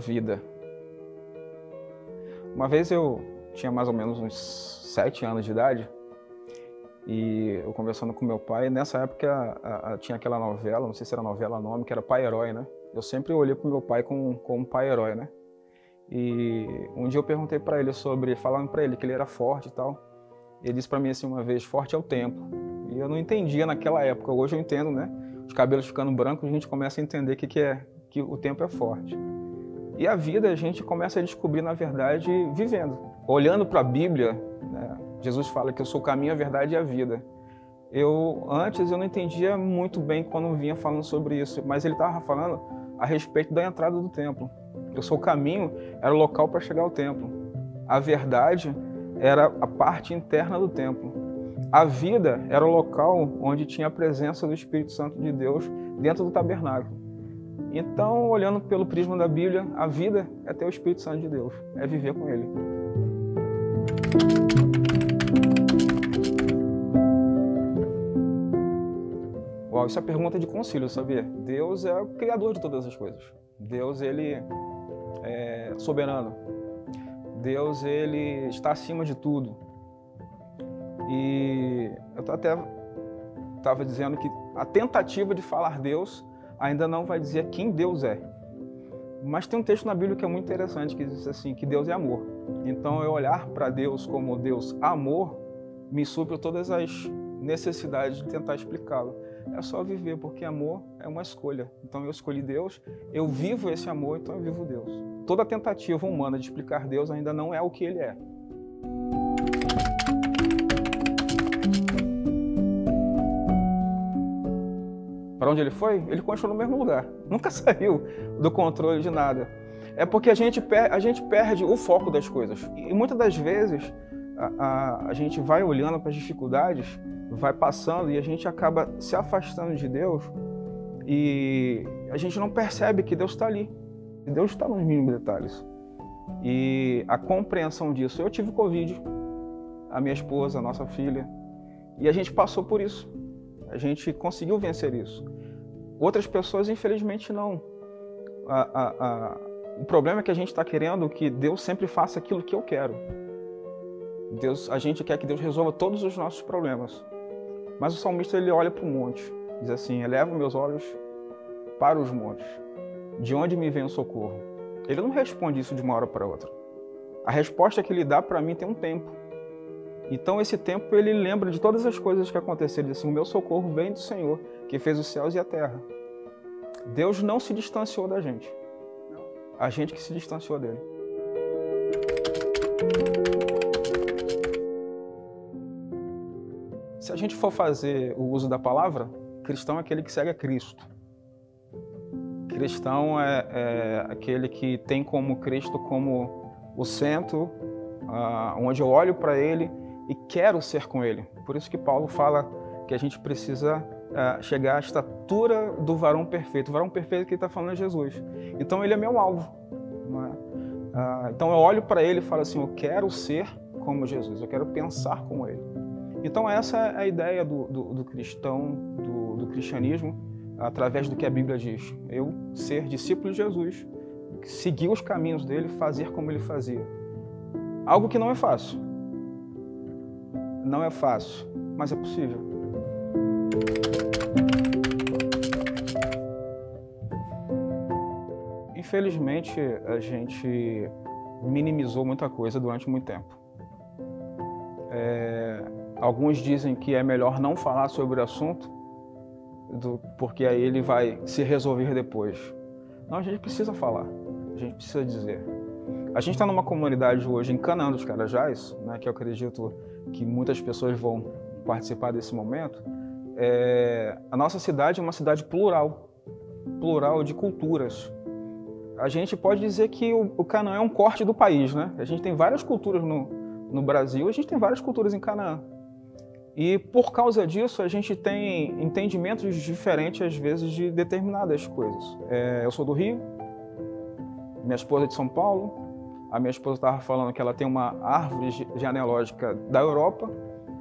vida. Uma vez eu tinha mais ou menos uns 7 anos de idade e eu conversando com meu pai, nessa época tinha aquela novela, não sei se era novela o nome, que era Pai Herói, né? Eu sempre olhei pro meu pai como um pai herói, né? E um dia eu perguntei para ele falando para ele que ele era forte e tal. Ele disse para mim assim uma vez, forte é o tempo. E eu não entendia naquela época, hoje eu entendo, né? Os cabelos ficando brancos, a gente começa a entender que o tempo é forte. E a vida a gente começa a descobrir, na verdade, vivendo. Olhando para a Bíblia, né, Jesus fala que eu sou o caminho, a verdade e a vida. Antes eu não entendia muito bem quando vinha falando sobre isso, mas ele estava falando a respeito da entrada do templo. Eu sou o caminho, era o local para chegar ao templo. A verdade era a parte interna do templo. A vida era o local onde tinha a presença do Espírito Santo de Deus dentro do tabernáculo. Então, olhando pelo prisma da Bíblia, a vida é ter o Espírito Santo de Deus, é viver com Ele. Uau, isso é pergunta de concílio, sabia? Deus é o criador de todas as coisas. Deus, Ele é soberano. Deus, Ele está acima de tudo. E eu até estava dizendo que a tentativa de falar Deus ainda não vai dizer quem Deus é. Mas tem um texto na Bíblia que é muito interessante, que diz assim, que Deus é amor. Então, eu olhar para Deus como Deus amor, me supre todas as necessidades de tentar explicá-lo. É só viver, porque amor é uma escolha. Então, eu escolhi Deus, eu vivo esse amor, então eu vivo Deus. Toda tentativa humana de explicar Deus ainda não é o que Ele é. Para onde ele foi? Ele continuou no mesmo lugar. Nunca saiu do controle de nada. É porque a gente perde o foco das coisas. E muitas das vezes a gente vai olhando para as dificuldades, vai passando e a gente acaba se afastando de Deus e a gente não percebe que Deus está ali. Deus está nos mínimos detalhes. E a compreensão disso. Eu tive Covid, a minha esposa, a nossa filha, e a gente passou por isso. A gente conseguiu vencer isso. Outras pessoas, infelizmente, não. O problema é que a gente está querendo que Deus sempre faça aquilo que eu quero. A gente quer que Deus resolva todos os nossos problemas. Mas o salmista, ele olha para o monte. Diz assim, eleva meus olhos para os montes. De onde me vem o socorro? Ele não responde isso de uma hora para outra. A resposta que ele dá para mim tem um tempo. Então, esse tempo, ele lembra de todas as coisas que aconteceram. Ele diz assim, o meu socorro vem do Senhor, que fez os céus e a terra. Deus não se distanciou da gente. A gente que se distanciou dele. Se a gente for fazer o uso da palavra, cristão é aquele que segue a Cristo. Cristão é aquele que tem como Cristo como o centro, onde eu olho para Ele e quero ser com Ele. Por isso que Paulo fala que a gente precisa chegar à estatura do varão perfeito. O varão perfeito que ele está falando é Jesus. Então ele é meu alvo. Não é? Então eu olho para Ele e falo assim, eu quero ser como Jesus, eu quero pensar como Ele. Então essa é a ideia do cristão, do cristianismo, através do que a Bíblia diz. Eu ser discípulo de Jesus, seguir os caminhos dele, fazer como ele fazia. Algo que não é fácil. Não é fácil, mas é possível. Infelizmente, a gente minimizou muita coisa durante muito tempo. Alguns dizem que é melhor não falar sobre o assunto, porque aí ele vai se resolver depois. Não, a gente precisa falar, a gente precisa dizer. A gente está numa comunidade hoje em Canaã dos Carajás, né, que eu acredito que muitas pessoas vão participar desse momento. A nossa cidade é uma cidade plural de culturas. A gente pode dizer que o Canaã é um corte do país, né? A gente tem várias culturas no Brasil, a gente tem várias culturas em Canaã. E por causa disso, a gente tem entendimentos diferentes, às vezes, de determinadas coisas. Eu sou do Rio, minha esposa é de São Paulo. A minha esposa estava falando que ela tem uma árvore genealógica da Europa.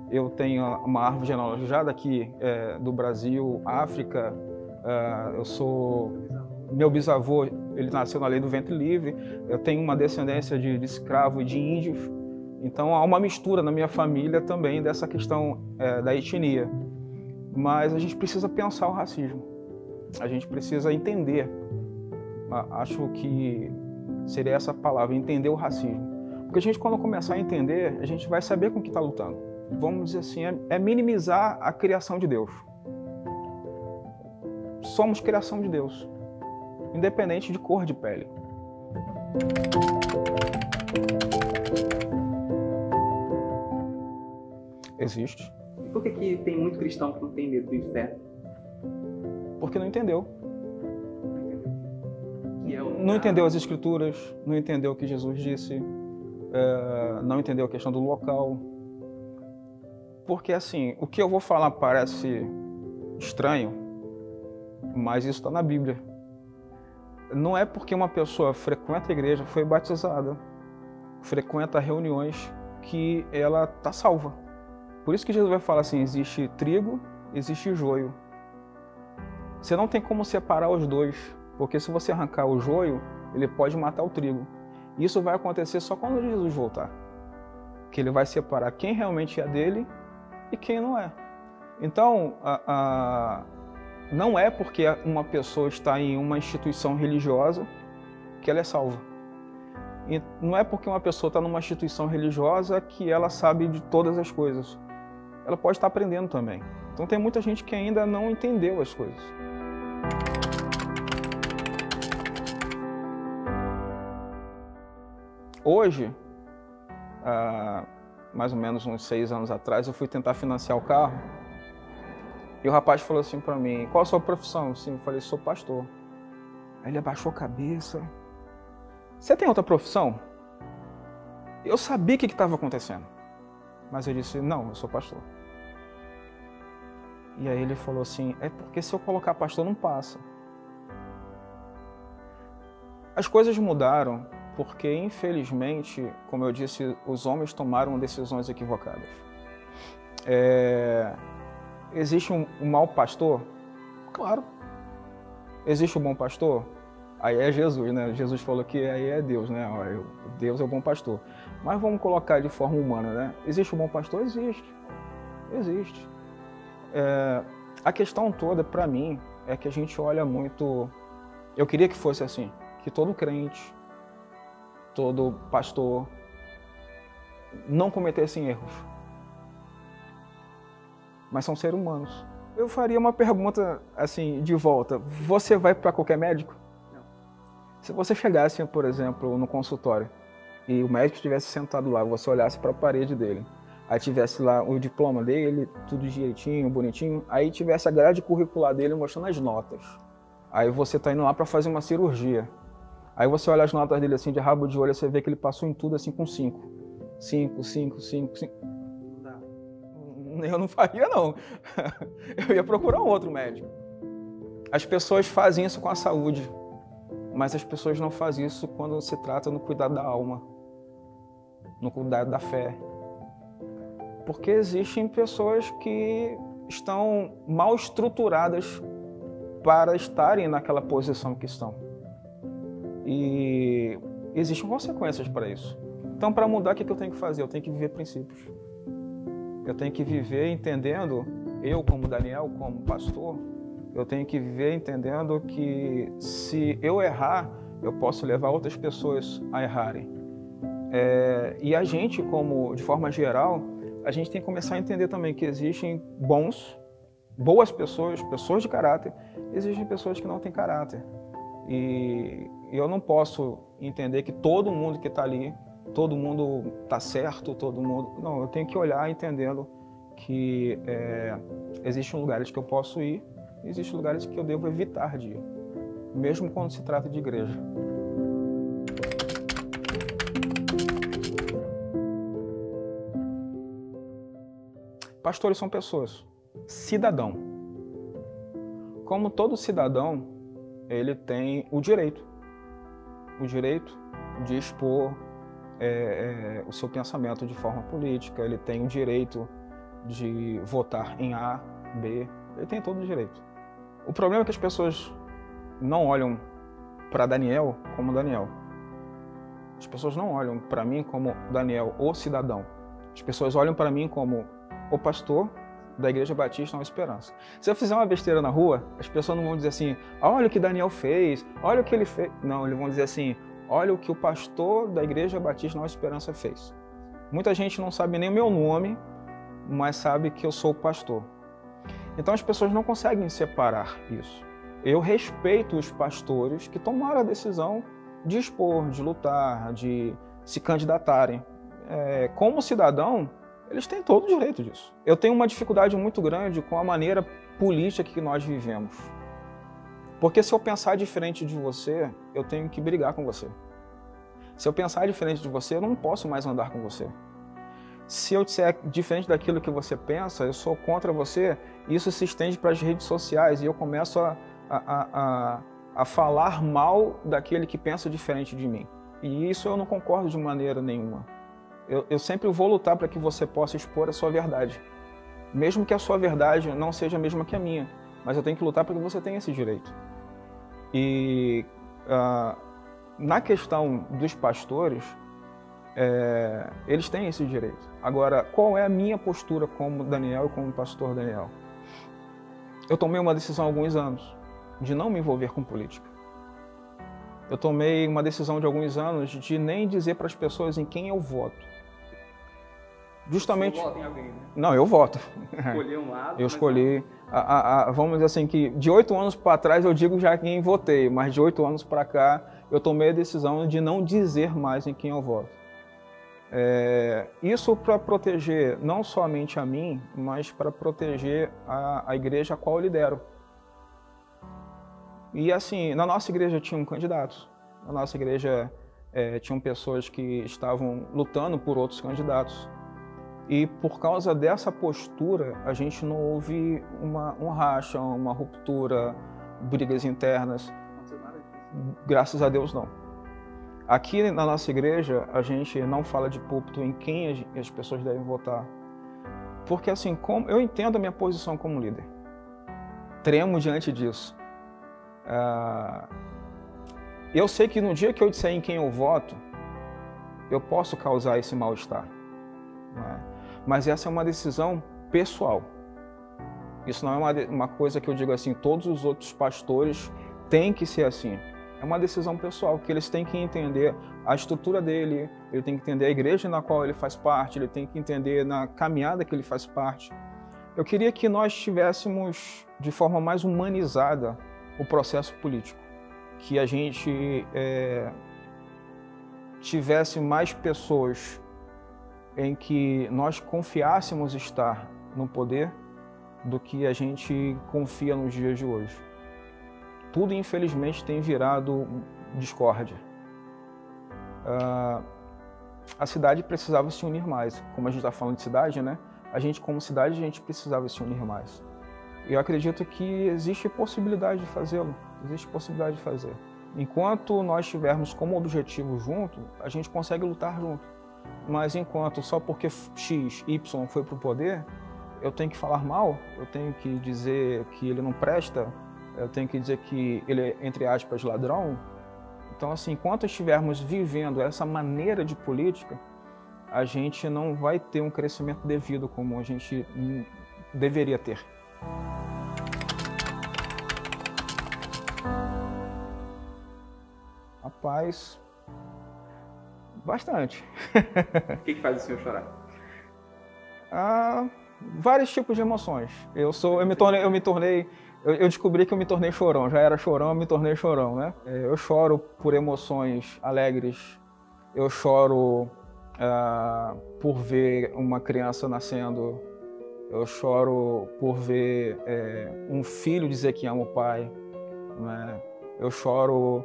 Eu tenho uma árvore genealógica já daqui do Brasil, África. Meu bisavô ele nasceu na lei do ventre livre, eu tenho uma descendência de escravo e de índios, então há uma mistura na minha família também dessa questão da etnia. Mas a gente precisa pensar o racismo, a gente precisa entender, acho que seria essa palavra, entender o racismo. Porque a gente, quando começar a entender, a gente vai saber com o que está lutando. Vamos dizer assim, é minimizar a criação de Deus. Somos criação de Deus, independente de cor de pele. Existe. E por que tem muito cristão que não tem medo do inferno? Porque não entendeu. Não entendeu as escrituras, não entendeu o que Jesus disse, não entendeu a questão do local. Porque assim, o que eu vou falar parece estranho, mas isso está na Bíblia. Não é porque uma pessoa frequenta a igreja, foi batizada, frequenta reuniões, que ela está salva. Por isso que Jesus vai falar assim, existe trigo, existe joio. Você não tem como separar os dois, porque se você arrancar o joio, ele pode matar o trigo. Isso vai acontecer só quando Jesus voltar, que ele vai separar quem realmente é dele e quem não é. Então, não é porque uma pessoa está em uma instituição religiosa que ela é salva. E não é porque uma pessoa está numa instituição religiosa que ela sabe de todas as coisas. Ela pode estar aprendendo também. Então tem muita gente que ainda não entendeu as coisas. Hoje, mais ou menos uns 6 anos atrás, eu fui tentar financiar o carro. E o rapaz falou assim para mim, qual a sua profissão? Assim, eu falei, sou pastor. Aí ele abaixou a cabeça. Você tem outra profissão? Eu sabia o que estava acontecendo. Mas eu disse, não, eu sou pastor. E aí ele falou assim, é porque se eu colocar pastor não passa. As coisas mudaram porque, infelizmente, como eu disse, os homens tomaram decisões equivocadas. Existe um mau pastor? Claro. Existe um bom pastor? Aí é Jesus, né? Jesus falou que aí é Deus, né? Deus é o bom pastor. Mas vamos colocar de forma humana, né? Existe um bom pastor? Existe. Existe. A questão toda, para mim, é que a gente olha muito... Eu queria que fosse assim, que todo crente, todo pastor, não cometessem erros. Mas são seres humanos. Eu faria uma pergunta, assim, de volta. Você vai para qualquer médico? Não. Se você chegasse, por exemplo, no consultório, e o médico estivesse sentado lá, você olhasse para a parede dele, aí tivesse lá o diploma dele, tudo direitinho, bonitinho, aí tivesse a grade curricular dele mostrando as notas. Aí você tá indo lá para fazer uma cirurgia. Aí você olha as notas dele assim, de rabo de olho, você vê que ele passou em tudo assim com 5. 5, 5, 5, 5. Não dá. Eu não faria, não. Eu ia procurar um outro médico. As pessoas fazem isso com a saúde, mas as pessoas não fazem isso quando se trata no cuidado da alma, no cuidado da fé. Porque existem pessoas que estão mal estruturadas para estarem naquela posição que estão. E existem consequências para isso. Então, para mudar, o que eu tenho que fazer? Eu tenho que viver princípios. Eu tenho que viver entendendo, eu como Daniel, como pastor, eu tenho que viver entendendo que se eu errar, eu posso levar outras pessoas a errarem. E a gente, de forma geral, a gente tem que começar a entender também que existem boas pessoas, pessoas de caráter, existem pessoas que não têm caráter. E eu não posso entender que todo mundo que está ali, todo mundo está certo, todo mundo... Não, eu tenho que olhar entendendo que existem lugares que eu posso ir, existem lugares que eu devo evitar de ir, mesmo quando se trata de igreja. Pastores são pessoas, cidadão. Como todo cidadão, ele tem o direito de expor o seu pensamento de forma política, ele tem o direito de votar em A, B, ele tem todo o direito. O problema é que as pessoas não olham para Daniel como Daniel. As pessoas não olham para mim como Daniel, o cidadão. As pessoas olham para mim como o pastor da Igreja Batista Nova Esperança. Se eu fizer uma besteira na rua, as pessoas não vão dizer assim, olha o que Daniel fez, olha o que ele fez. Não, eles vão dizer assim, olha o que o pastor da Igreja Batista Nova Esperança fez. Muita gente não sabe nem o meu nome, mas sabe que eu sou o pastor. Então as pessoas não conseguem separar isso. Eu respeito os pastores que tomaram a decisão de expor, de lutar, de se candidatarem. Como cidadão, eles têm todo o direito disso. Eu tenho uma dificuldade muito grande com a maneira política que nós vivemos. Porque se eu pensar diferente de você, eu tenho que brigar com você. Se eu pensar diferente de você, eu não posso mais andar com você. Se eu disser diferente daquilo que você pensa, eu sou contra você, isso se estende para as redes sociais e eu começo a falar mal daquele que pensa diferente de mim. E isso eu não concordo de maneira nenhuma. Eu sempre vou lutar para que você possa expor a sua verdade. Mesmo que a sua verdade não seja a mesma que a minha, mas eu tenho que lutar para que você tenha esse direito. E na questão dos pastores, eles têm esse direito. Agora, qual é a minha postura como Daniel e como pastor Daniel? Eu tomei uma decisão há alguns anos de não me envolver com política. Eu tomei uma decisão de alguns anos de nem dizer para as pessoas em quem eu voto. Justamente. Você vota em alguém, né? Não, eu voto. Escolher um lado. Eu escolhi. Vamos dizer assim que de 8 anos para trás eu digo já quem votei, mas de 8 anos para cá eu tomei a decisão de não dizer mais em quem eu voto. Isso para proteger não somente a mim, mas para proteger a igreja a qual eu lidero. E assim, na nossa igreja tinham candidatos. Na nossa igreja tinham pessoas que estavam lutando por outros candidatos. E por causa dessa postura, a gente não houve um racha, uma ruptura, brigas internas. Graças a Deus, não. Aqui na nossa igreja, a gente não fala de púlpito em quem as pessoas devem votar. Porque assim, eu entendo a minha posição como líder. Tremo diante disso. Eu sei que no dia que eu disser em quem eu voto, eu posso causar esse mal-estar. Né? Mas essa é uma decisão pessoal. Isso não é uma coisa que eu digo assim, todos os outros pastores têm que ser assim. É uma decisão pessoal, que eles têm que entender a estrutura dele, ele tem que entender a igreja na qual ele faz parte, ele tem que entender na caminhada que ele faz parte. Eu queria que nós tivéssemos de forma mais humanizada o processo político, que a gente tivesse mais pessoas em que nós confiássemos estar no poder do que a gente confia nos dias de hoje. Tudo, infelizmente, tem virado discórdia. A cidade precisava se unir mais. Como a gente está falando de cidade, né? A gente, como cidade, a gente precisava se unir mais. E eu acredito que existe possibilidade de fazê-lo. Existe possibilidade de fazer. Enquanto nós estivermos como objetivo junto, a gente consegue lutar junto. Mas enquanto só porque X, Y foi para o poder, eu tenho que falar mal, eu tenho que dizer que ele não presta, eu tenho que dizer que ele é, entre aspas, ladrão. Então, assim, enquanto estivermos vivendo essa maneira de política, a gente não vai ter um crescimento devido como a gente deveria ter. Rapaz, bastante. O que faz o senhor chorar? Vários tipos de emoções. Eu descobri que eu me tornei chorão. Já era chorão, eu me tornei chorão, né? Eu choro por emoções alegres. Eu choro por ver uma criança nascendo. Eu choro por ver um filho dizer que ama o pai. Né? Eu choro...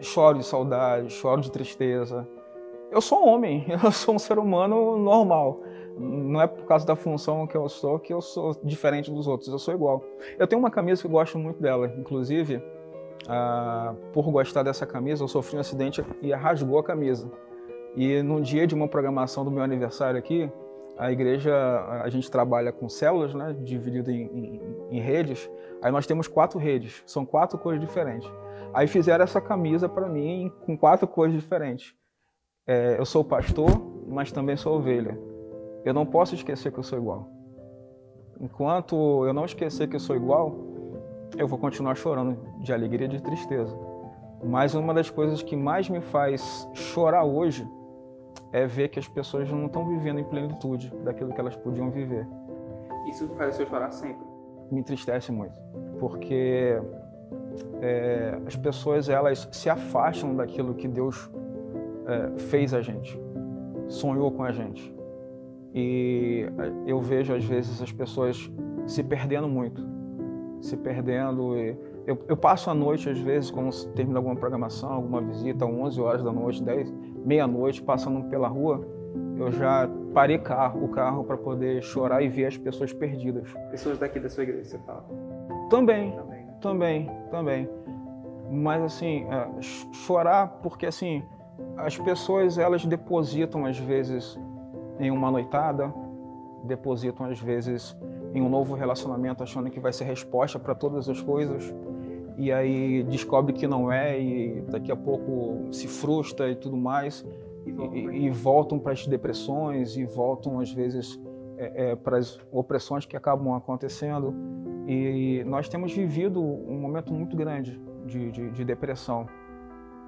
Choro de saudade, choro de tristeza. Eu sou um homem, eu sou um ser humano normal. Não é por causa da função que eu sou diferente dos outros, eu sou igual. Eu tenho uma camisa que eu gosto muito dela, inclusive, por gostar dessa camisa, eu sofri um acidente e rasgou a camisa. E no dia de uma programação do meu aniversário aqui, a igreja, a gente trabalha com células, né, dividido em redes. Aí nós temos 4 redes, são 4 cores diferentes. Aí fizeram essa camisa para mim com 4 cores diferentes. Eu sou pastor, mas também sou ovelha. Eu não posso esquecer que eu sou igual. Enquanto eu não esquecer que eu sou igual, eu vou continuar chorando de alegria e de tristeza. Mas uma das coisas que mais me faz chorar hoje é ver que as pessoas não estão vivendo em plenitude daquilo que elas podiam viver. Isso faz você chorar sempre? Me entristece muito, porque as pessoas elas se afastam daquilo que Deus fez a gente, sonhou com a gente. E eu vejo às vezes as pessoas se perdendo muito, se perdendo. Eu passo a noite às vezes, quando termina alguma programação, alguma visita, 11 horas da noite, 10, meia-noite, passando pela rua, eu já parei o carro para poder chorar e ver as pessoas perdidas. Pessoas daqui da sua igreja, você fala? Também, né? também. Mas assim, chorar porque assim, as pessoas elas depositam às vezes em uma noitada, depositam às vezes em um novo relacionamento achando que vai ser resposta para todas as coisas e aí descobre que não é e daqui a pouco se frustra e tudo mais e voltam para as depressões e voltam às vezes para as opressões que acabam acontecendo e nós temos vivido um momento muito grande de depressão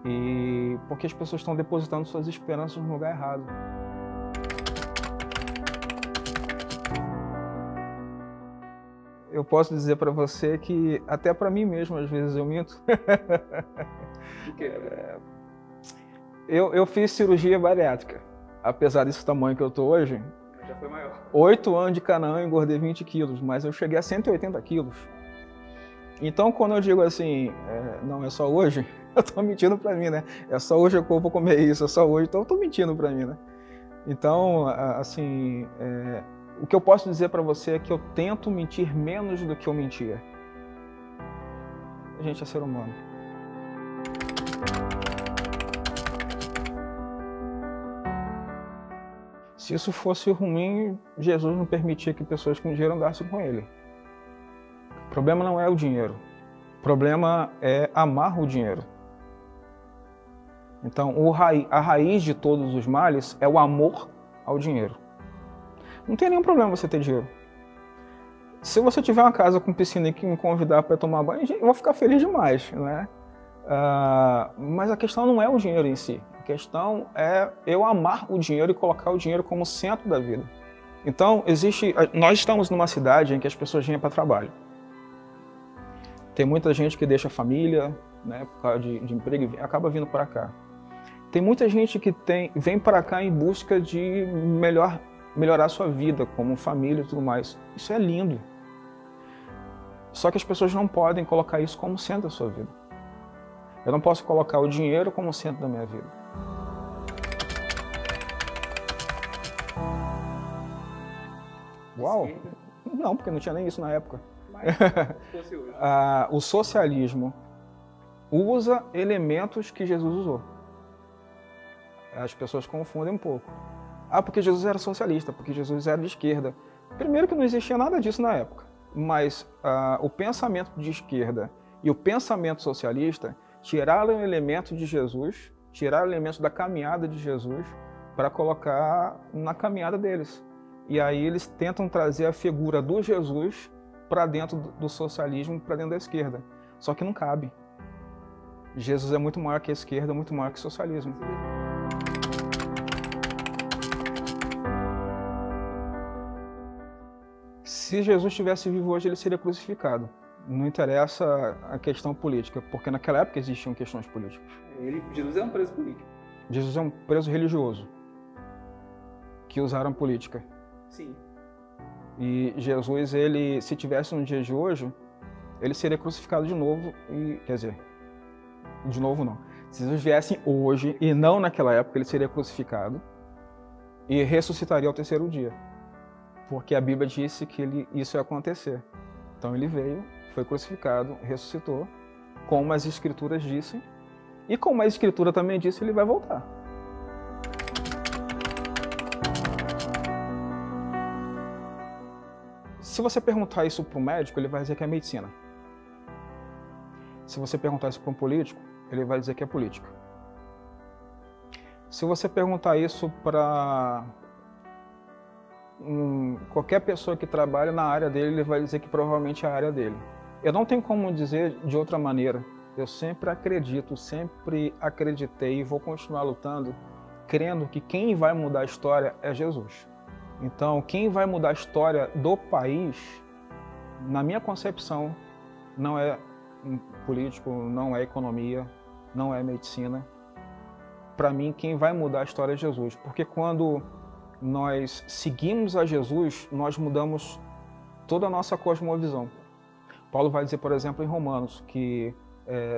e porque as pessoas estão depositando suas esperanças no lugar errado. Eu posso dizer para você que até para mim mesmo às vezes eu minto. Por quê? Eu fiz cirurgia bariátrica, apesar desse tamanho que eu tô hoje. Já foi maior. 8 anos de Canaã, eu engordei 20 quilos, mas eu cheguei a 180 quilos. Então quando eu digo assim, não é só hoje, eu tô mentindo para mim, né? É só hoje que eu vou comer isso, é só hoje, então eu tô mentindo para mim, né? Então, assim, o que eu posso dizer para você é que eu tento mentir menos do que eu mentia. A gente é ser humano. Se isso fosse ruim, Jesus não permitia que pessoas com dinheiro andassem com ele. O problema não é o dinheiro. O problema é amar o dinheiro. Então, a raiz de todos os males é o amor ao dinheiro. Não tem nenhum problema você ter dinheiro. Se você tiver uma casa com piscina e que me convidar para tomar banho, eu vou ficar feliz demais, né? Mas a questão não é o dinheiro em si. A questão é eu amar o dinheiro e colocar o dinheiro como centro da vida. Então, nós estamos numa cidade em que as pessoas vêm para trabalho. Tem muita gente que deixa a família, né, por causa de emprego e acaba vindo para cá. Tem muita gente que vem para cá em busca de melhorar a sua vida, como família e tudo mais. Isso é lindo. Só que as pessoas não podem colocar isso como centro da sua vida. Eu não posso colocar o dinheiro como centro da minha vida. Uau! Não, porque não tinha nem isso na época. Mas se fosse hoje. O socialismo usa elementos que Jesus usou. As pessoas confundem um pouco. Porque Jesus era socialista, porque Jesus era de esquerda. Primeiro que não existia nada disso na época. Mas o pensamento de esquerda e o pensamento socialista tiraram elementos de Jesus, tiraram elementos da caminhada de Jesus para colocar na caminhada deles. E aí eles tentam trazer a figura do Jesus para dentro do socialismo, para dentro da esquerda. Só que não cabe. Jesus é muito maior que a esquerda, muito maior que o socialismo. Se Jesus estivesse vivo hoje, ele seria crucificado. Não interessa a questão política, porque naquela época existiam questões políticas. Jesus é um preso político. Jesus é um preso religioso, que usaram política. Sim. E Jesus, se tivesse no dia de hoje, ele seria crucificado de novo, quer dizer, de novo não. Se Jesus viesse hoje e não naquela época, ele seria crucificado e ressuscitaria ao terceiro dia. Porque a Bíblia disse que isso ia acontecer. Então ele veio, foi crucificado, ressuscitou, como as Escrituras dizem, e como a Escritura também disse, ele vai voltar. Se você perguntar isso para o médico, ele vai dizer que é medicina. Se você perguntar isso para um político, ele vai dizer que é política. Se você perguntar isso para qualquer pessoa que trabalha na área dele, ele vai dizer que provavelmente é a área dele. Eu não tenho como dizer de outra maneira. Eu sempre acredito, sempre acreditei e vou continuar lutando, crendo que quem vai mudar a história é Jesus. Então, quem vai mudar a história do país, na minha concepção, não é político, não é economia, não é medicina. Para mim, quem vai mudar a história é Jesus. Porque quando nós seguimos a Jesus, nós mudamos toda a nossa cosmovisão. Paulo vai dizer, por exemplo, em Romanos, que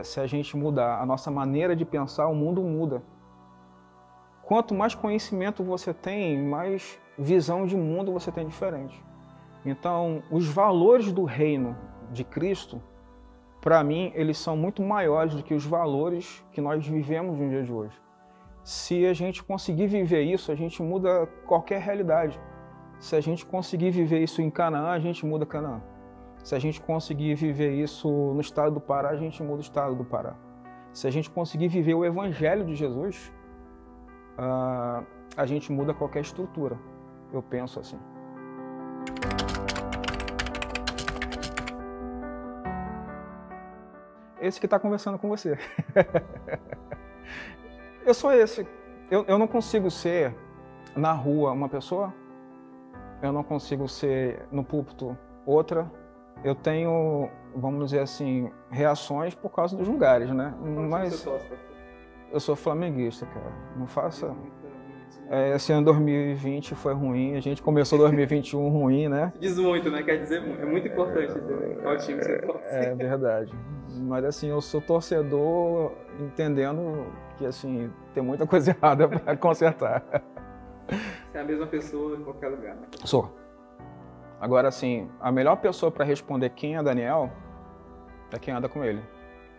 se a gente mudar a nossa maneira de pensar, o mundo muda. Quanto mais conhecimento você tem, mais visão de mundo você tem diferente. Então, os valores do reino de Cristo, para mim, eles são muito maiores do que os valores que nós vivemos no dia de hoje. Se a gente conseguir viver isso, a gente muda qualquer realidade. Se a gente conseguir viver isso em Canaã, a gente muda Canaã. Se a gente conseguir viver isso no estado do Pará, a gente muda o estado do Pará. Se a gente conseguir viver o Evangelho de Jesus, a gente muda qualquer estrutura. Eu penso assim. Esse que está conversando com você. Eu sou esse. Eu não consigo ser na rua uma pessoa. Eu não consigo ser no púlpito outra. Eu tenho, vamos dizer assim, reações por causa dos lugares, né? Mas eu sou flamenguista, cara. Não faça... Esse ano 2020 foi ruim, a gente começou 2021 ruim, né? Diz muito, né? Quer dizer, é muito importante dizer qual time você torce. É verdade. Mas assim, eu sou torcedor entendendo que assim, tem muita coisa errada para consertar. Você é a mesma pessoa em qualquer lugar, né? Sou. Agora assim, a melhor pessoa para responder quem é Daniel é quem anda com ele.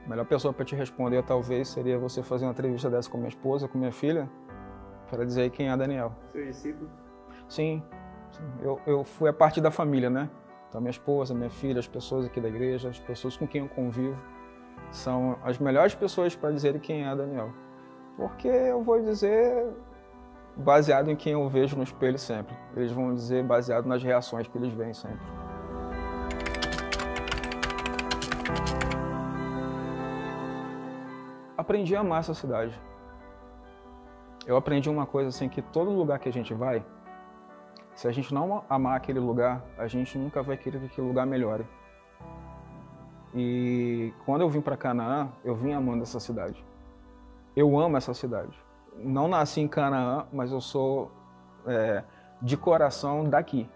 A melhor pessoa para te responder talvez seria você fazer uma entrevista dessa com minha esposa, com minha filha, para dizer quem é Daniel. Seu discípulo? Sim. Eu fui a parte da família, né? Então, minha esposa, minha filha, as pessoas aqui da igreja, as pessoas com quem eu convivo, são as melhores pessoas para dizer quem é Daniel. Porque eu vou dizer baseado em quem eu vejo no espelho sempre. Eles vão dizer baseado nas reações que eles veem sempre. Aprendi a amar essa cidade. Eu aprendi uma coisa assim, que todo lugar que a gente vai, se a gente não amar aquele lugar, a gente nunca vai querer que aquele lugar melhore. E quando eu vim para Canaã, eu vim amando essa cidade. Eu amo essa cidade. Não nasci em Canaã, mas eu sou de coração daqui.